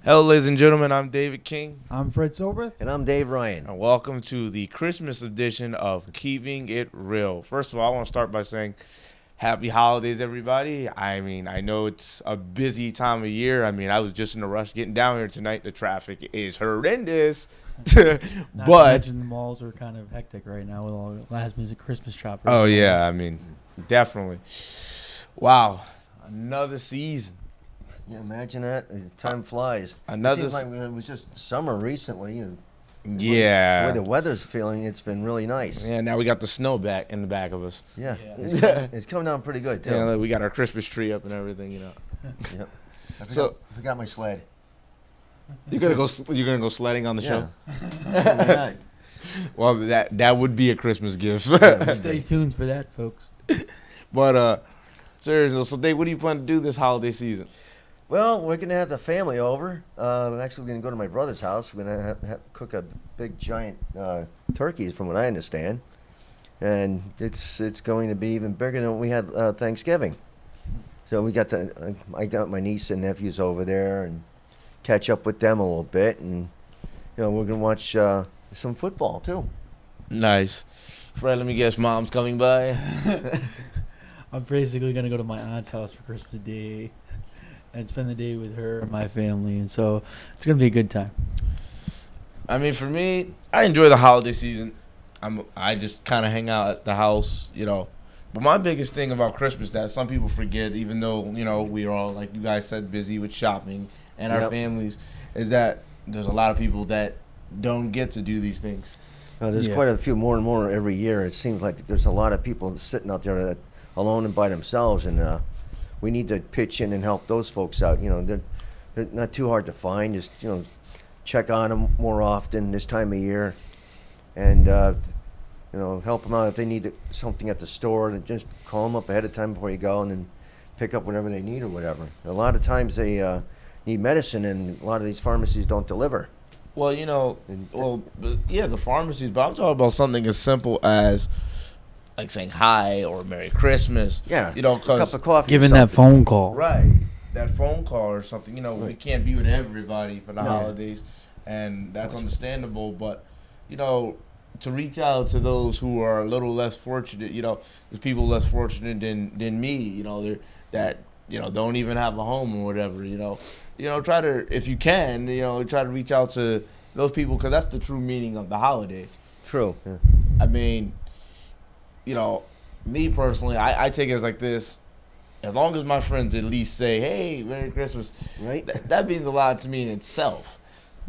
Hello, ladies and gentlemen. I'm David King. I'm Fred Cilbrith. And I'm Dave Ryan. And welcome to the Christmas edition of Keeping It Real. First of all, I want to start by saying happy holidays, everybody. I mean, I know it's a busy time of year. I mean, I was just in a rush getting down here tonight. The traffic is horrendous. Not to But, mention the malls are kind of hectic right now with all the last minute Christmas shoppers. oh, yeah, I mean, definitely. Wow, another season. Yeah, imagine that. Time flies. Another It seems like it was just summer recently. And the way Yeah. the weather's feeling, it's been really nice. Yeah, now we got the snow back in the back of us. Yeah. Yeah. It's coming down pretty good, too. Yeah, we got our Christmas tree up and everything, you know. Yep. So- I forgot my sled. You're gonna go sledding on the show? Yeah. Well, that would be a Christmas gift. Stay tuned for that, folks. But seriously, so Dave, what do you plan to do this holiday season? Well, we're going to have the family over. Actually, we're going to go to my brother's house. We're going to cook a big, giant turkey, from what I understand. And it's going to be even bigger than we had Thanksgiving. So I got my niece and nephews over there and catch up with them a little bit. And, we're going to watch some football, too. Nice. Fred, let me guess, Mom's coming by. I'm basically going to go to my aunt's house for Christmas Day and spend the day with her and my family. And so it's going to be a good time. I mean, for me, I enjoy the holiday season. I just kind of hang out at the house, But my biggest thing about Christmas that some people forget, even though, we are all, like you guys said, busy with shopping and our families, is that there's a lot of people that don't get to do these things. There's quite a few more and more every year. It seems like there's a lot of people sitting out there alone and by themselves, and we need to pitch in and help those folks out. They're not too hard to find. Just check on them more often this time of year, and help them out if they need something at the store. And just call them up ahead of time before you go, and then pick up whatever they need or whatever. A lot of times they need medicine, and a lot of these pharmacies don't deliver. Well, the pharmacies, but I'm talking about something as simple as like saying hi or Merry Christmas. Yeah, a cup of coffee. Giving that phone call. Right. That phone call or something. We can't be with everybody for the holidays, and that's understandable. But, to reach out to those who are a little less fortunate, there's people less fortunate than me, that don't even have a home or whatever, try to, if you can, try to reach out to those people, because that's the true meaning of the holiday. True. Yeah. I mean, me personally, I take it as like this. As long as my friends at least say, hey, Merry Christmas, Right. that means a lot to me in itself.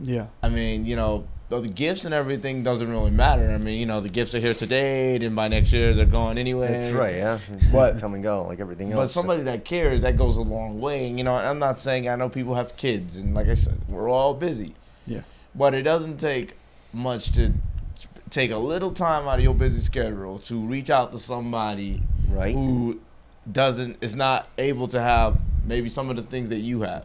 Yeah. I mean, though the gifts and everything doesn't really matter. I mean, the gifts are here today, then by next year they're gone anyway. That's right, yeah. But- come and go like everything But else. somebody that cares, that goes a long way. And, I'm not saying, I know people have kids, and like I said, we're all busy. Yeah. But it doesn't take much to take a little time out of your busy schedule to reach out to somebody Right. who is not able to have maybe some of the things that you have.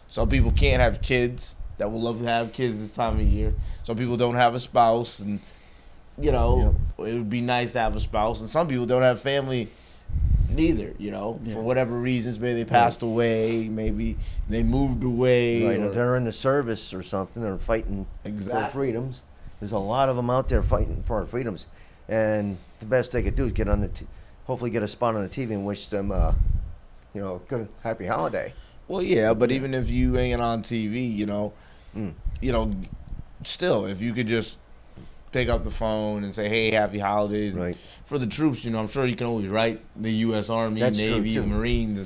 Some people can't have kids that would love to have kids this time of year. Some people don't have a spouse, and it would be nice to have a spouse. And some people don't have family neither, for whatever reasons. Maybe they passed away, maybe they moved away. Right, or if they're in the service or something, or fighting Exactly. for freedoms. There's a lot of them out there fighting for our freedoms, and the best they could do is get on hopefully get a spot on the TV and wish them, good happy holiday. Well, yeah, but even if you ain't on TV, still, if you could just pick up the phone and say, hey, happy holidays. Right. For the troops, I'm sure you can always write the U.S. Army, That's true, Navy, too. the Marines,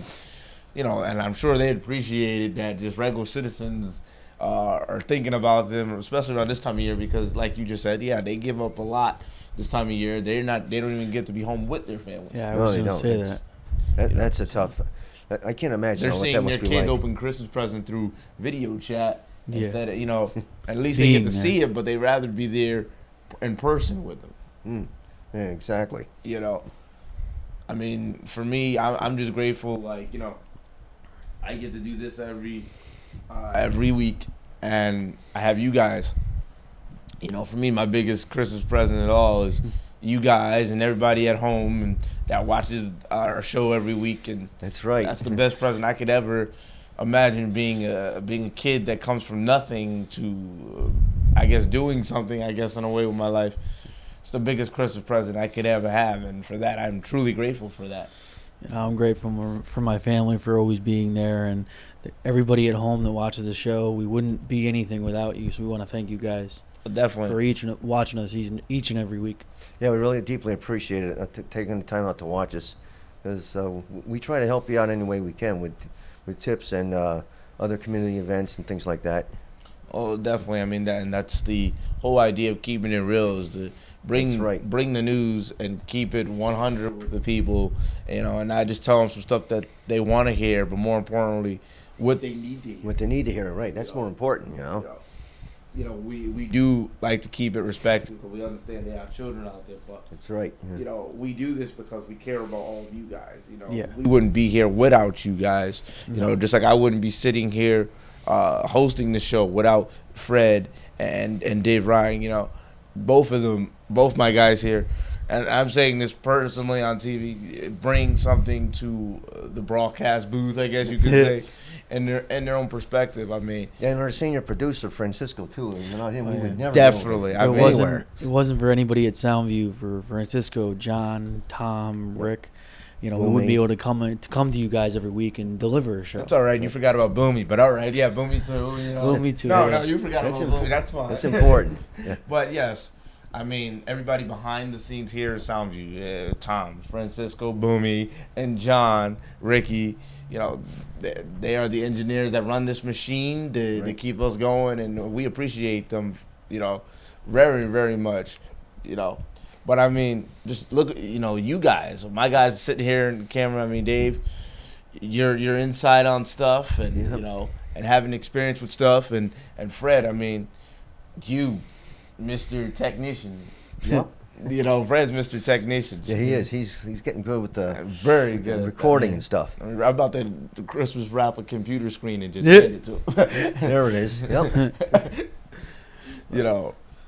and, and I'm sure they'd appreciate it that just regular citizens are thinking about them, especially around this time of year, because like you just said, yeah, they give up a lot this time of year. They don't even get to be home with their family. Yeah, I No, was they going to don't. say that. That's a tough. I can't imagine They're what that seeing their must be kids like. open Christmas present through video chat Yeah. instead of, at least they get Being to there. see it, but they'd rather be there in person with them. Yeah, exactly. I mean, for me, I'm just grateful. Like, I get to do this every week, and I have you guys. For me, my biggest Christmas present at all is you guys and everybody at home and that watches our show every week, and That's right. that's the best present I could ever imagine being a kid that comes from nothing to, I guess, doing something, I guess, in a way with my life. It's the biggest Christmas present I could ever have, and for that, I'm truly grateful for that. I'm grateful for my family for always being there, and everybody at home that watches the show. We wouldn't be anything without you, so we want to thank you guys Definitely for watching us each and every week. Yeah, we really deeply appreciate it, taking the time out to watch us, because we try to help you out any way we can with tips and other community events and things like that. Oh, definitely. I mean, that's the whole idea of keeping it real, is to bring the news and keep it 100 with the people, and I just tell them some stuff that they want to hear, but more importantly, what they need to hear. What they need to hear, right? That's more important, We do like to keep it respectful, because we understand there are children out there, but that's right. Yeah. We do this because we care about all of you guys. Yeah. We wouldn't be here without you guys. Just like I wouldn't be sitting here hosting the show without Fred and Dave Ryan. Both my guys here, and I'm saying this personally on TV, bring something to the broadcast booth, I guess you could say, in their own perspective. I mean, and our senior producer Francisco too. Without him, we would never definitely. Go anywhere. It wasn't for anybody at Soundview, for Francisco, John, Tom, Rick. We wouldn't be able to come to you guys every week and deliver a show. That's all right. You forgot about Boomy, but all right, yeah, Boomy too. Boomy too. No, you forgot about Boomy. That's fine. That's important. Yeah. But yes, I mean, everybody behind the scenes here at Soundview, Tom, Francisco, Boomy, and John, Ricky, they are the engineers that run this machine to keep us going, and we appreciate them, very, very much, But I mean, just look, you guys, my guys sitting here in the camera. I mean, Dave, you're inside on stuff, and and having experience with stuff, and Fred, I mean, you, Mr. Technician. Yep. Fred's Mr. Technician. Yeah, he is. He's getting good with the very good recording and stuff. I mean, I'm about to the Christmas wrap a computer screen and just send it to him. There it is. Yep.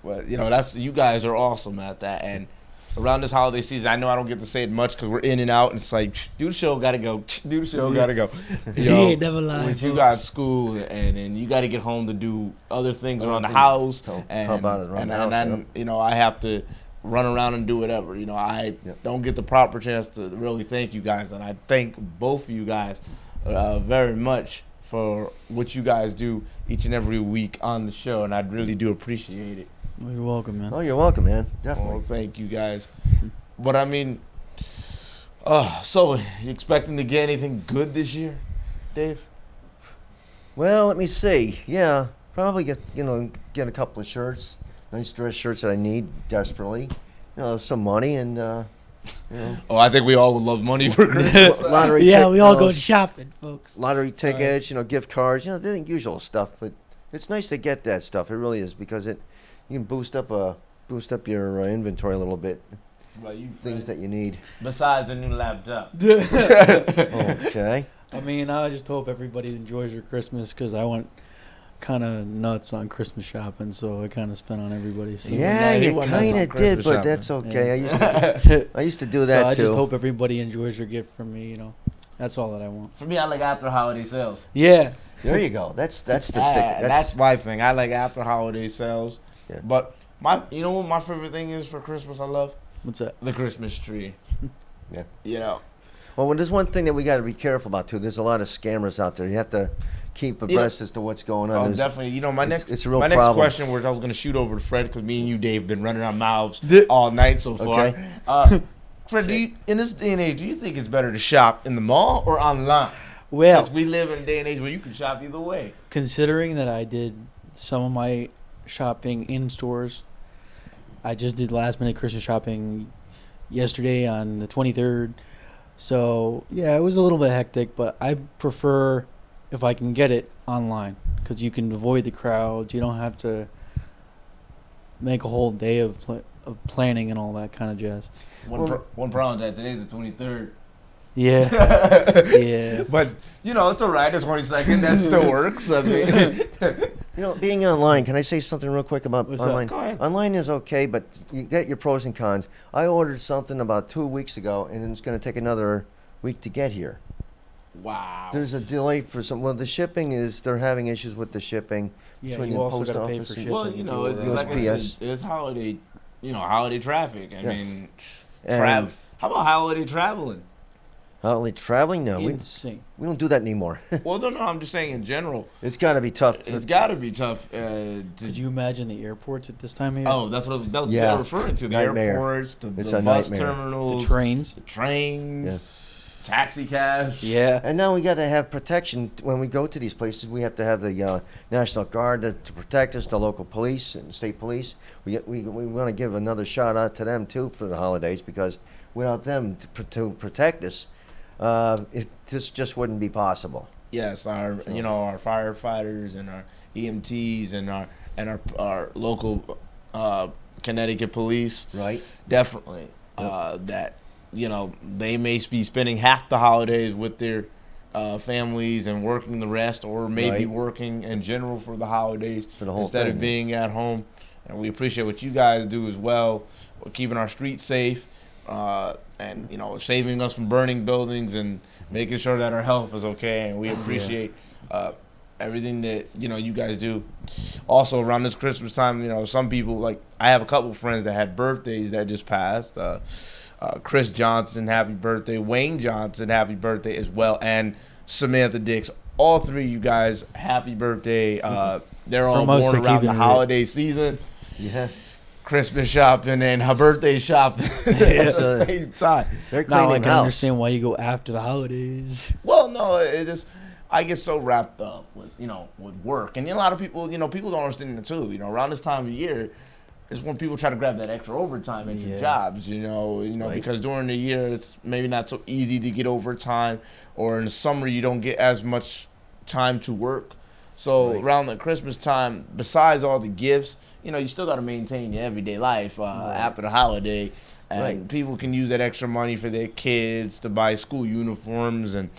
But that's, you guys are awesome at that. And around this holiday season, I know I don't get to say it much because we're in and out, and it's like, do the show, gotta go. Do the show, gotta go. He never lied. With you got school, and you got to get home to do other things around the house. How about it around the house? And I have to run around and do whatever. I don't get the proper chance to really thank you guys, and I thank both of you guys very much for what you guys do each and every week on the show, and I really do appreciate it. Well, you're welcome, man. Oh, you're welcome, man. Definitely. Well, thank you guys. But I mean, so you expecting to get anything good this year, Dave? Well, let me see. Yeah, probably get a couple of shirts, nice dress shirts that I need desperately. Some money and. Oh, I think we all would love money for Christmas. Lottery. We all go shopping, folks. Lottery tickets, gift cards, the usual stuff. But it's nice to get that stuff. It really is, because you can boost up your inventory a little bit. Well, things that you need. Besides a new laptop. Okay. I mean, I just hope everybody enjoys your Christmas, because I went kind of nuts on Christmas shopping, so I kind of spent on everybody. So yeah, you kind of did, but shopping. That's okay. Yeah. I used to do that so I too. just hope everybody enjoys your gift from me. That's all that I want. For me, I like after holiday sales. Yeah. There you go. That's the ticket. That's my thing. I like after holiday sales. Yeah. But what my favorite thing is for Christmas? I love. What's that? The Christmas tree. Yeah. Well, there's one thing that we got to be careful about too. There's a lot of scammers out there. You have to keep abreast as to what's going on. Oh, definitely. It's a real next problem. question, where I was going to shoot over to Fred, because me and you, Dave, been running our mouths all night so far. Okay. Fred, in this day and age, do you think it's better to shop in the mall or online? Well, since we live in a day and age where you can shop either way. Considering that I did some of my shopping in stores, I just did last minute Christmas shopping yesterday on the 23rd. So, yeah, it was a little bit hectic, but I prefer, if I can get it, online, because you can avoid the crowds. You don't have to make a whole day of planning and all that kind of jazz. One problem is that today's the 23rd. Yeah. Yeah. But, it's all right. It's 22nd. That still works. I mean, being online, can I say something real quick about online? Go ahead. Online is okay, but you get your pros and cons. I ordered something about 2 weeks ago, and it's going to take another week to get here. Wow. There's a delay for some. Well, the shipping is they're having issues with the shipping Yeah, between you the also post gotta pay office for and- shipping. Well, you know, like I USPS. said, it's holiday, holiday traffic. I Yeah. mean, And- how about holiday traveling? Holiday traveling? No, Insane. we don't do that anymore. Well, no, I'm just saying in general. It's got to be tough. It's got to be tough. Could you imagine the airports at this time of year? Oh, that's what I was Yeah. referring to. The Nightmare. airports, It's the a bus nightmare. terminals, the trains. the trains, taxi cabs. Yeah. And now we got to have protection when we go to these places. We have to have the National Guard to protect us, the local police and state police. We want to give another shout out to them too for the holidays, because without them to protect us, this just wouldn't be possible. Yes, our firefighters and our EMTs and our local Connecticut police. Right. Definitely. That they may be spending half the holidays with their families and working the rest, or maybe Right. working in general for the holidays For the whole instead thing, of being at home. And we appreciate what you guys do as well. We're keeping our streets safe, and saving us from burning buildings and making sure that our health is okay. And we appreciate everything that you guys do. Also, around this Christmas time, some people, like I have a couple friends that had birthdays that just passed. Chris Johnson, happy birthday. Wayne Johnson, happy birthday as well. And Samantha Dix. All three of you guys, happy birthday. They're all most born of around keeping the it. holiday season. Yeah. Christmas shopping and her birthday shopping at the same time. They're Now I cleaning can house. understand why you go after the holidays. Well, no, it just I get so wrapped up with with work, and a lot of people people don't understand it too. Around this time of year is when people try to grab that extra overtime at your jobs. Right. Because during the year it's maybe not so easy to get overtime, or in the summer you don't get as much time to work. So around the Christmas time, besides all the gifts, you still got to maintain your everyday life after the holiday. And people can use that extra money for their kids to buy school uniforms and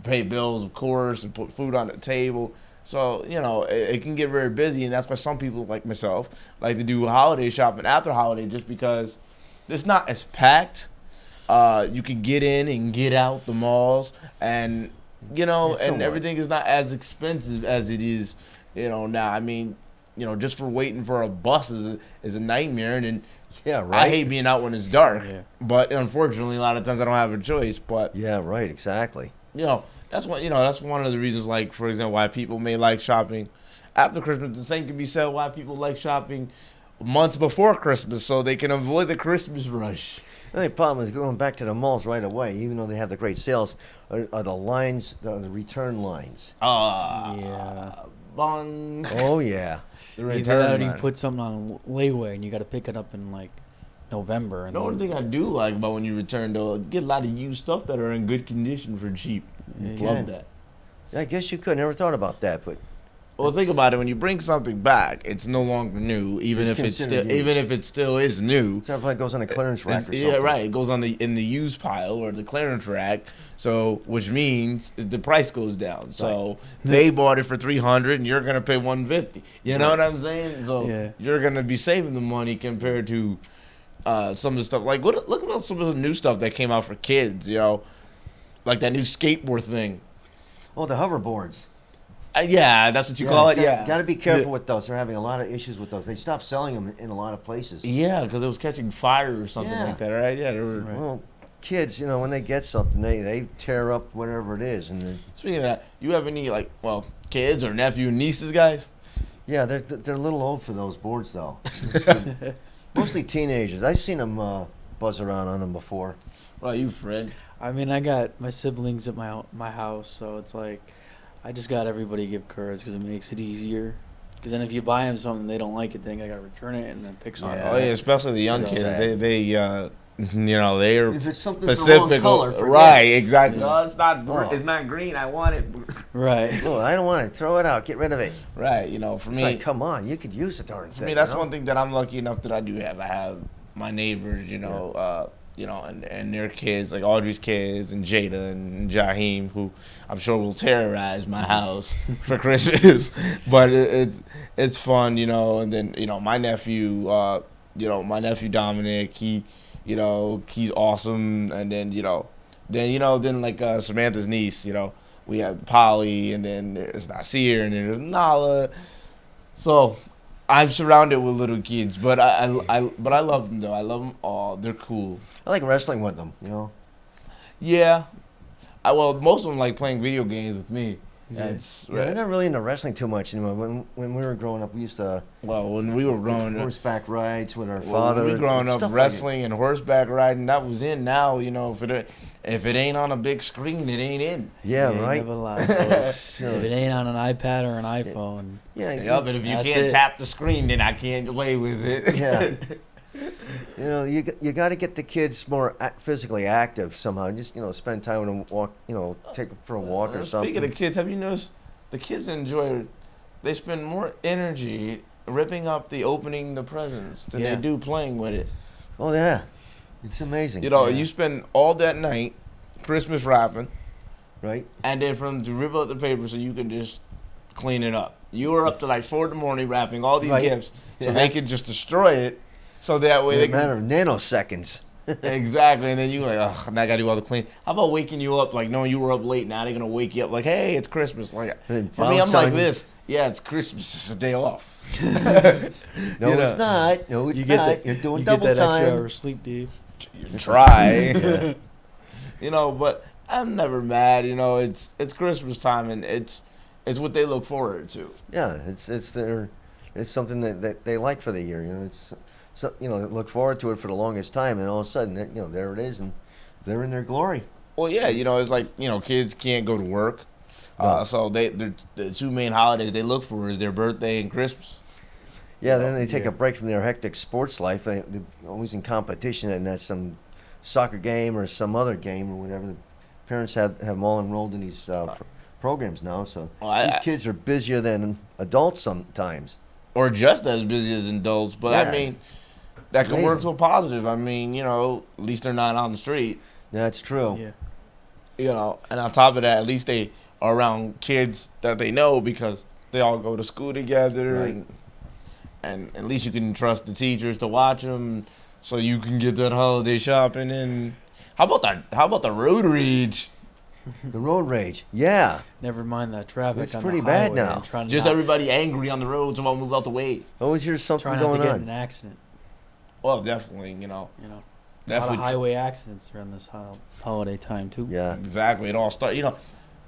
pay bills, of course, and put food on the table. So, it can get very busy, and that's why some people, like myself, like to do holiday shopping after holiday, just because it's not as packed. You can get in and get out the malls, and and everything is not as expensive as it is, now. I mean, just for waiting for a bus is a nightmare, and then Yeah, right. I hate being out when it's dark. Yeah. But unfortunately, a lot of times I don't have a choice. But Yeah, right. Exactly. that's one of the reasons, like, for example, why people may like shopping after Christmas. The same can be said why people like shopping months before Christmas, so they can avoid the Christmas rush. The only problem is going back to the malls right away, even though they have the great sales, are the lines, the return lines. Yeah. Bong. Oh, yeah. The Either return that or you line. put something on layaway and you got to pick it up in like November. And The only thing I do like about when you return, though, get a lot of used stuff that are in good condition for cheap. Love that. I guess you could. Never thought about that, but Well, think about it. When you bring something back, it's no longer new, even It's if considered used. if it still is new. it probably goes on a clearance rack or something. Yeah, right. It goes on in the used pile or the clearance rack. So, which means the price goes down. So they bought it for $300, and you're gonna pay $150. You know what I'm saying? So you're gonna be saving the money compared to some of the stuff. Like, look at some of the new stuff that came out for kids. Like that new skateboard thing. Oh, the hoverboards. Yeah, that's what you call it. Yeah. Got to be careful with those. They're having a lot of issues with those. They stopped selling them in a lot of places. Yeah, because it was catching fire or something Yeah. like that, right? Yeah. They were, Well, kids, when they get something, they tear up whatever it is, and Speaking of that, you have any kids or nephew and nieces, guys? yeah, they're a little old for those boards though. Mostly teenagers. I've seen them buzz around on them before. Well, you, Fred. I mean, I got my siblings at my house, so it's like I just got everybody to give cards because it makes it easier. Because then if you buy them something they don't like it, then I gotta return it and then pick something. Oh yeah, especially the young So kids. sad. They're If it's something the wrong specific. color, forget Right, it. exactly. Yeah. No, it's not. Oh. It's not green. I want it. Right. Oh, I don't want it. Throw it out. Get rid of it. Right. For It's me, like, come on, you could use the darn thing. for me, that's one thing that I'm lucky enough that I do have. I have my neighbors, and their kids, like Audrey's kids and Jada and Jaheim, who I'm sure will terrorize my house for Christmas. But it's fun, And then my nephew, my nephew Dominic, he's awesome. And then Then like Samantha's niece, we have Polly, and then there's Nasir, and then there's Nala. So I'm surrounded with little kids, but I love them though. I love them all. They're cool. I like wrestling with them. Yeah. Most of them like playing video games with me. They're not really into wrestling too much anymore. When we were growing up, we used to. When we were growing up, horseback rides with our father. When we growing up, wrestling and horseback riding, that was in. Now, if it ain't on a big screen, it ain't in. Yeah, right. If it ain't on an iPad or an iPhone. Yeah, but if you can't tap the screen, then I can't play with it. Yeah. You got to get the kids more physically active somehow. Just spend time with them, walk. Take them for a walk or something. Speaking of kids, have you noticed the kids they spend more energy ripping up opening the presents than they do playing with it. Oh yeah, it's amazing. You spend all that night Christmas wrapping, right? And then to rip up the paper so you can just clean it up. You were up to like 4 a.m. wrapping all these gifts so they could just destroy it. So that way in a matter of nanoseconds. Exactly, and then you now I gotta do all the clean. How about waking you up, like knowing you were up late? Now they're gonna wake you up like, hey, it's Christmas. Like for me, I'm like this. Yeah, it's Christmas. It's a day off. No, it's not. No, it's not. You're doing double time. You get that extra hour of sleep, Dave. You try. But I'm never mad. It's Christmas time, and it's what they look forward to. Yeah, it's something that they like for the year. It's. So, they look forward to it for the longest time, and all of a sudden, there it is, and they're in their glory. Well, yeah, it's like, kids can't go to work. So the two main holidays they look for is their birthday and Christmas. Yeah, then they take a break from their hectic sports life. They're always in competition, and that's some soccer game or some other game or whatever. The parents have them all enrolled in these programs now, so these kids are busier than adults sometimes. Or just as busy as adults, but I mean... That can work to a positive. I mean, at least they're not on the street. That's true. Yeah. And on top of that, at least they are around kids that they know because they all go to school together. Right. And at least you can trust the teachers to watch them so you can get that holiday shopping in. How about the road rage? The road rage, yeah. Never mind that traffic. It's pretty bad now. Just everybody angry on the road, so I'll move out the way. Always hear something going on. Trying not to get in an accident. Well, definitely, definitely. A lot of highway accidents around this holiday time too. Yeah, exactly. It all starts. You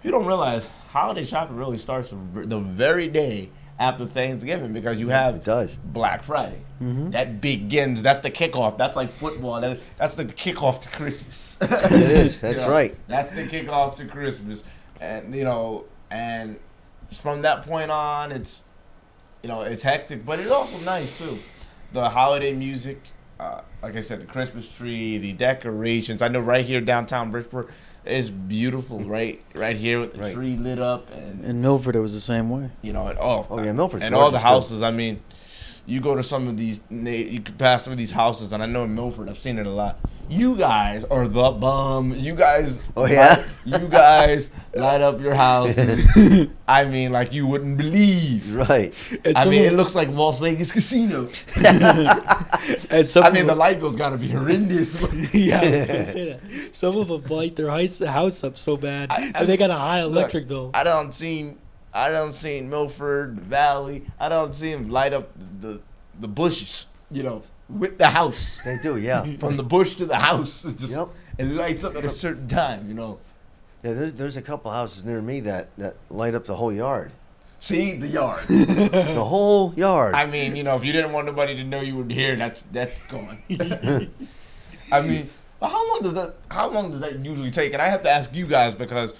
don't realize holiday shopping really starts the very day after Thanksgiving because you have Black Friday. Mm-hmm. That begins. That's the kickoff. That's like football. That's the kickoff to Christmas. It is. That's right. That's the kickoff to Christmas, and and from that point on, it's hectic, but it's also nice too. The holiday music, like I said, the Christmas tree, the decorations. I know right here downtown Bridgeport is beautiful, right here with the tree lit up. And in Milford, it was the same way. Milford. And all the houses. I mean, you go to some of these, you could pass some of these houses, and I know in Milford, I've seen it a lot. You guys are the bum. You guys, you guys light up your houses. I mean, like you wouldn't believe. Right. It looks like Las Vegas Casino. The light bill's got to be horrendous. Yeah, I was gonna say that. Some of them light their house up so bad, and they got a high electric bill. I don't seen Milford Valley. I don't see them light up the bushes. With the house. They do, yeah. From the bush to the house. It lights up at a certain time, Yeah, there's a couple houses near me that light up the whole yard. See, the yard. The whole yard. I mean, if you didn't want nobody to know you were here, that's gone. I mean, how long does that usually take? And I have to ask you guys because,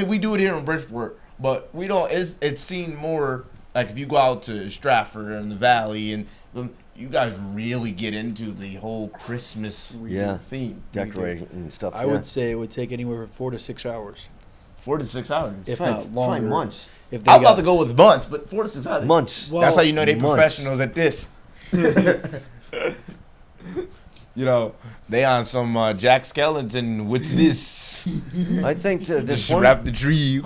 we do it here in Bridgeport, but we don't, it's seen more, like if you go out to Stratford and the Valley and you guys really get into the whole Christmas theme. Decorating and stuff. I would say it would take anywhere from 4 to 6 hours. 4 to 6 hours? If not longer. 5 months. I'm about to go with months, but 4 to 6 hours. Months. Well, that's how you know they're professionals at this. They on some Jack Skellington, what's this? I think this just wrap the tree.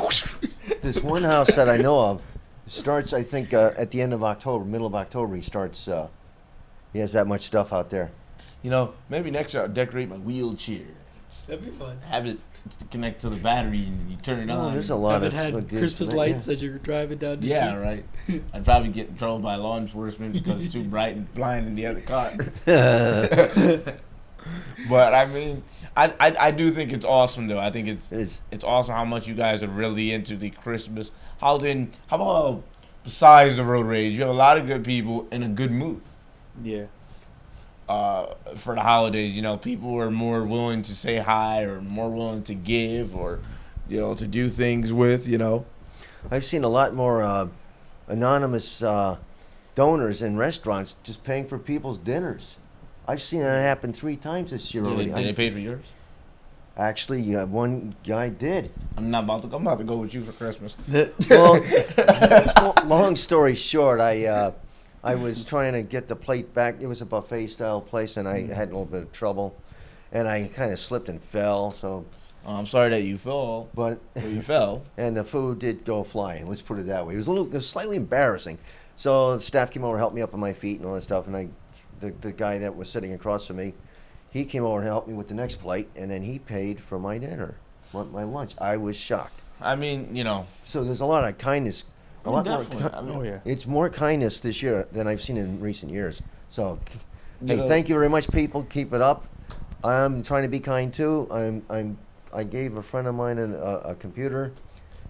This one house that I know of starts, I think, at the end of October, middle of October, he starts, he has that much stuff out there. Maybe next year I'll decorate my wheelchair. That'd be fun. Have it connect to the battery and you turn it on. There's a lot Haven't of had good Christmas lights as you're driving down the street. Yeah, right. I'd probably get in trouble by law enforcement because it's too bright and blind in the other car. But I mean, I do think it's awesome though. I think it's awesome how much you guys are really into the Christmas holiday. How about besides the road rage, you have a lot of good people in a good mood. Yeah. For the holidays, you know, people are more willing to say hi or more willing to give or, you know, to do things with, you know. I've seen a lot more anonymous donors in restaurants just paying for people's dinners. I've seen that happen 3 times this year already. Did they pay for yours? Actually, one guy did. I'm about to go with you for Christmas. Well, long story short, I was trying to get the plate back. It was a buffet style place, and I had a little bit of trouble, and I kind of slipped and fell. So I'm sorry that you fell, but you fell, and the food did go flying. Let's put it that way. It was slightly embarrassing. So the staff came over, helped me up on my feet and all that stuff, and the guy that was sitting across from me, he came over and helped me with the next plate, and then he paid for my dinner, my lunch. I was shocked. I mean, you know. So there's a lot of kindness. A lot definitely. more. Oh, yeah. It's more kindness this year than I've seen in recent years. So, You hey, know- thank you very much, people. Keep it up. I'm trying to be kind too. I gave a friend of mine a computer,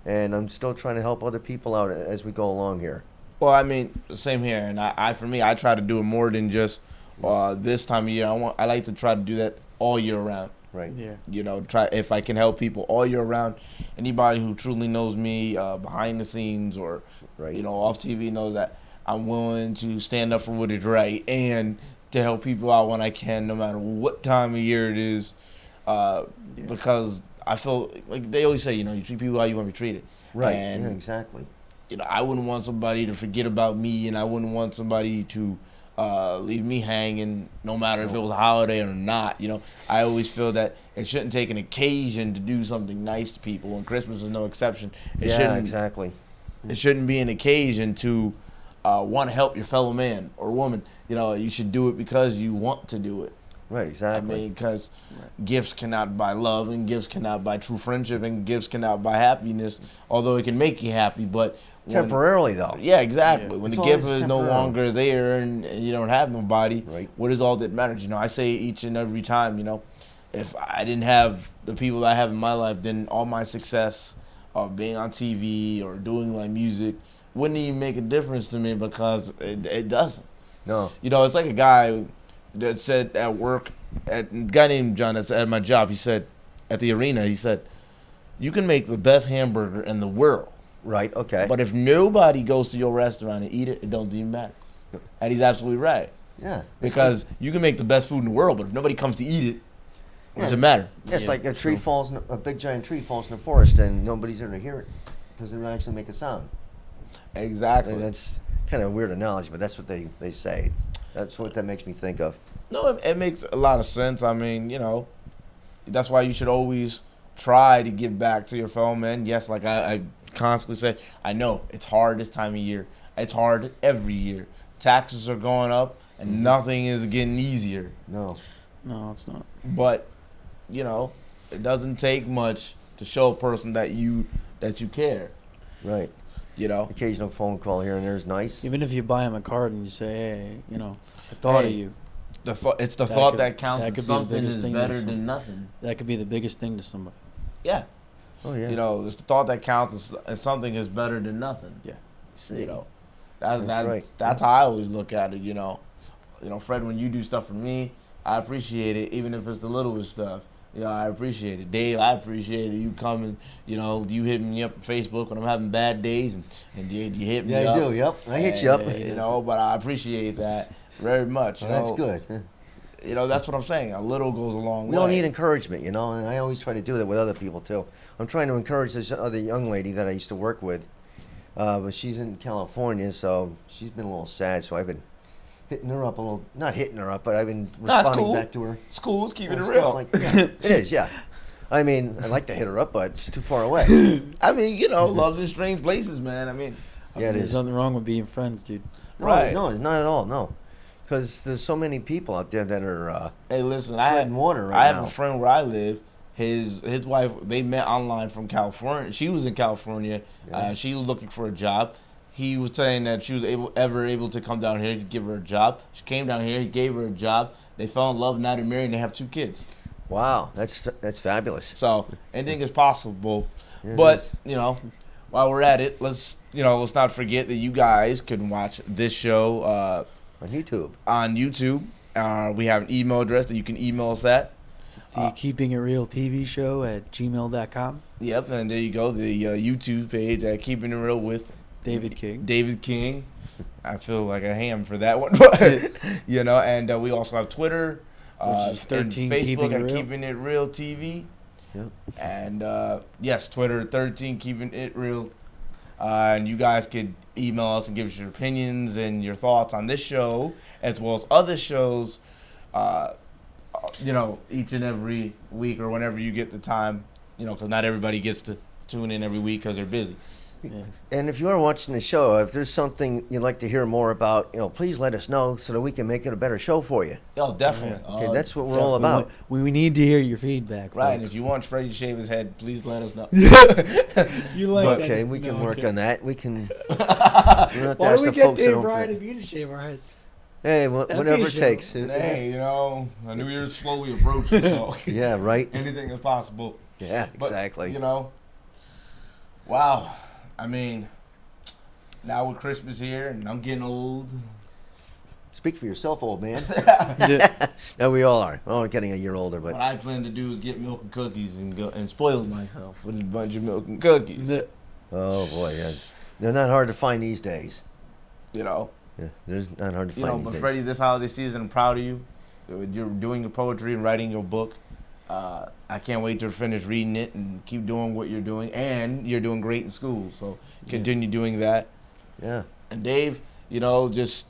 and I'm still trying to help other people out as we go along here. Well, I mean, same here, and I for me, I try to do it more than just this time of year. I like to try to do that all year round. Right. Yeah. You know, try if I can help people all year round. Anybody who truly knows me behind the scenes or Right. you know off TV knows that I'm willing to stand up for what is right and to help people out when I can, no matter what time of year it is. Because I feel like they always say, you know, you treat people how you want to be treated. Right. And Yeah, exactly. you know, I wouldn't want somebody to forget about me, and I wouldn't want somebody to leave me hanging, no matter if it was a holiday or not. You know, I always feel that it shouldn't take an occasion to do something nice to people, and Christmas is no exception. Yeah, exactly. It shouldn't be an occasion to want to help your fellow man or woman. You know, you should do it because you want to do it. Right, exactly. I mean, because gifts cannot buy love, and gifts cannot buy true friendship, and gifts cannot buy happiness, although it can make you happy. But temporarily, though. Yeah, exactly. Yeah. When It's the always gift is no temporary. longer there and you don't have nobody, Right. what is all that matters? You know, I say each and every time, you know, if I didn't have the people I have in my life, then all my success of being on TV or doing my music wouldn't even make a difference to me because it doesn't. No. You know, it's like a guy that said at work, a guy named John that's at my job, he said, at the arena, he said, you can make the best hamburger in the world, Right, okay. but if nobody goes to your restaurant and eat it, it don't even matter. And he's absolutely right. yeah. Because you can make the best food in the world, but if nobody comes to eat it, what does Yeah. it matter? It's Yeah, like a tree true. falls, a big giant tree falls in the forest, and nobody's there to hear it. Doesn't actually make a sound. Exactly. And that's kind of a weird analogy, but that's what they say. That's what that makes me think of. No, it makes a lot of sense. I mean, you know, that's why you should always try to give back to your fellow men. Yes, like I constantly say, I know it's hard this time of year. It's hard every year. Taxes are going up, and nothing is getting easier. No. No, it's not. But, you know, it doesn't take much to show a person that you care. Right. You know, Occasional phone call here and there is nice. Even if you buy him a card and you say, hey, you know, I thought of Hey, you, it's the That thought could- that counts. that And could be the something biggest is thing better that's- than nothing. that could be the biggest thing to somebody. Yeah. Oh, yeah. You know, it's the thought that counts, and something is better than nothing. Yeah. You know, That's right. That's how I always look at it. You know, Fred, when you do stuff for me, I appreciate it, even if it's the littlest stuff. You know, I appreciate it. Dave, I appreciate it. You coming, you know, you hit me up on Facebook when I'm having bad days, and you hit me Yeah, up. I do. Yep. I hit you up. And, you know, but I appreciate that very much. Well, that's good. You know, that's what I'm saying. A little goes a long way. We all need encouragement, you know, and I always try to do that with other people too. I'm trying to encourage this other young lady that I used to work with, but she's in California, so she's been a little sad. So I've been hitting her up a little, not hitting her up, but I've been Nah, it's responding cool. back to her. It's cool. It's keeping and it stuff real. like that. It is, yeah. I mean, I'd like to hit her up, but it's too far away. I mean, you know, love's in strange places, man. I mean, Yeah, it There's is. nothing wrong with being friends, dude. Right. No, not at all. No, because there's so many people out there that are hey, listen, treading water I right have now. a friend where I live. his wife, they met online from California. She was in California. Yeah. She was looking for a job. He was saying that she was able to come down here to give her a job. She came down here. He gave her a job. They fell in love. Now they're married and they have 2 kids. Wow, that's fabulous. So anything is possible. Yeah, But while we're at it, let's not forget that you guys can watch this show on YouTube. On YouTube, we have an email address that you can email us at. It's the Keeping It Real TV show at gmail.com. Yep, and there you go. The YouTube page at Keeping It Real with David King. David King. I feel like a ham for that one, but and we also have Twitter, which is 13 and Facebook Keeping It at Real. Keeping It Real TV. Yep. And yes, Twitter 13 Keeping It Real. And you guys could email us and give us your opinions and your thoughts on this show as well as other shows. Each and every week or whenever you get the time, because not everybody gets to tune in every week because they're busy. Yeah. And if you are watching the show, if there's something you'd like to hear more about, please let us know so that we can make it a better show for you. Oh, definitely. Okay, that's what we're all about. We need to hear your feedback. Right, folks. and if you want Freddie to shave his head, please let us know. You like that? Okay, we can work on that. We can. Why do we get Dave Ryan and you to shave our heads? Hey, whatever it takes. Hey, a New Year's slowly approaching, so yeah, right. Anything is possible. Yeah, exactly. But, wow. I mean, now with Christmas here, and I'm getting old. Speak for yourself, old man. Yeah. No, we all are. Oh, we're getting a year older, but What I plan to do is get milk and cookies and go and spoil myself with a bunch of milk and cookies. oh boy, yeah, they're not hard to find these days. Yeah, they're not hard to find these but days. Freddie, this holiday season, I'm proud of you. You're doing your poetry and writing your book. I can't wait to finish reading it and keep doing what you're doing. And you're doing great in school, so continue doing that. Yeah. And Dave, just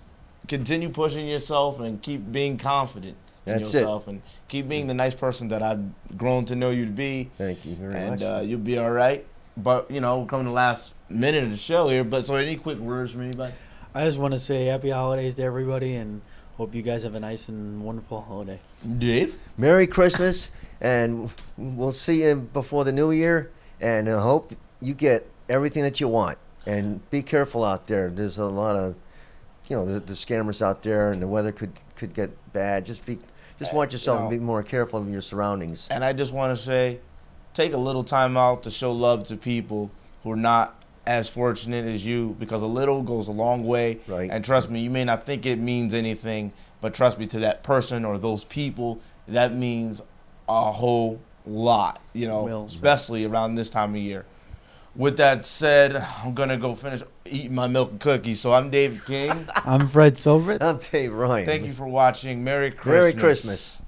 continue pushing yourself and keep being confident in yourself. And keep being the nice person that I've grown to know you to be. Thank you very much. And you'll be all right. But, we're coming to the last minute of the show here. But so any quick words from anybody? I just want to say happy holidays to everybody and hope you guys have a nice and wonderful holiday. Dave? Merry Christmas, and we'll see you before the new year. And I hope you get everything that you want. And be careful out there. There's a lot of, the scammers out there, and the weather could get bad. Just watch yourself and be more careful of your surroundings. And I just want to say, take a little time out to show love to people who are not as fortunate as you, because a little goes a long way. Right. And trust me, you may not think it means anything, but trust me, to that person or those people, that means a whole lot, especially around this time of year. With that said, I'm going to go finish eating my milk and cookies. So I'm David King. I'm Fred Cilbrith. I'm Dave Ryan. Thank you for watching. Merry Christmas. Merry Christmas.